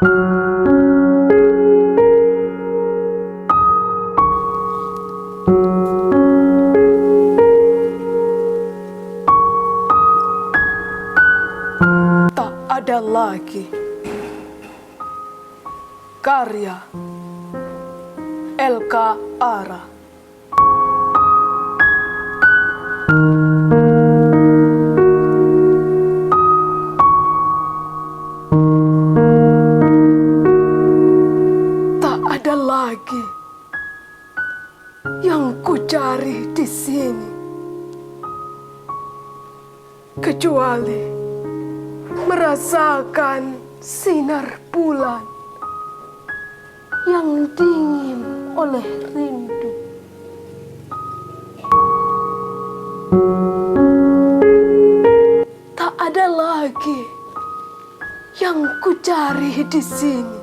Tak ada lagi karya LK Ara. Tak ada lagi yang ku cari di sini kecuali merasakan sinar bulan yang dingin oleh rindu. Tak ada lagi yang ku cari di sini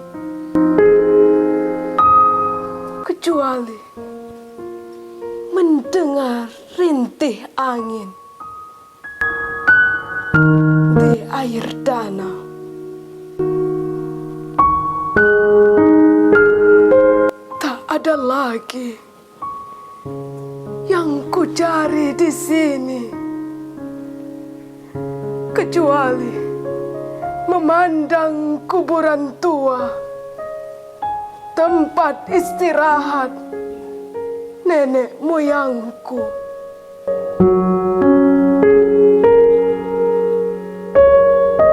kecuali mendengar rintih angin di air danau. Tak ada lagi yang ku cari di sini kecuali memandang kuburan tua, tempat istirahat nenek moyangku.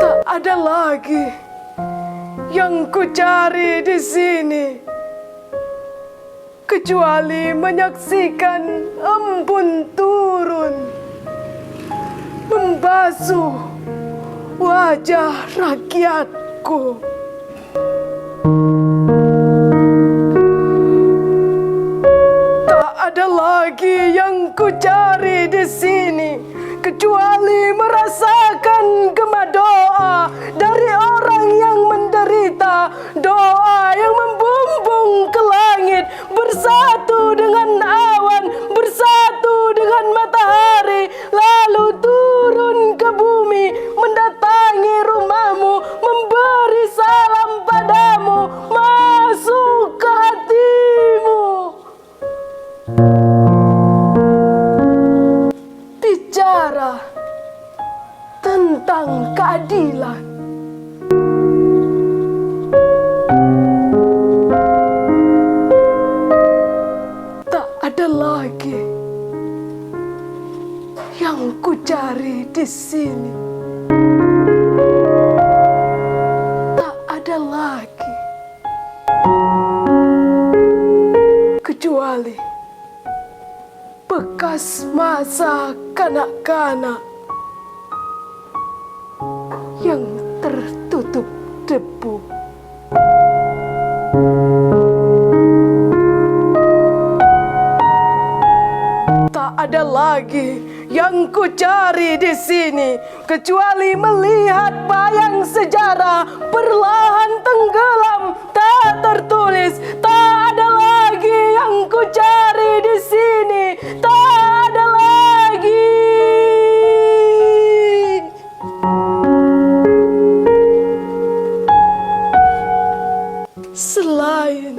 Tak ada lagi yang ku cari di sini kecuali menyaksikan embun turun membasuh wajah rakyatku. Tak ada lagi yang ku cari di sini kecuali merasakan gema doa dari orang yang menderita, doa yang membumbung ke langit, bersatu dengan awan, bersatu dengan matahari, lalu turun ke bumi, mendatangi rumahmu, memberi salam padamu, masuk ke hatimu. Bicara tentang keadilan. Tak ada lagi yang ku cari di sini. Tak ada lagi kecuali bekas masa kanak-kanak yang tertutup debu. Tak ada lagi yang ku cari di sini kecuali melihat bayang sejarah perlahan tenggelam tak tertulis. Tak ada lagi yang ku cari di sini. Tak ada lagi. Selain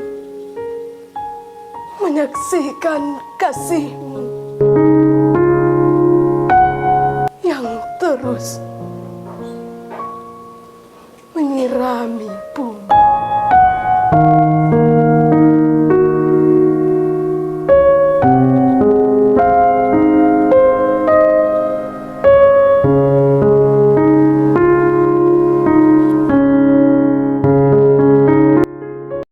menyaksikan kasihmu yang terus menyirami bumi.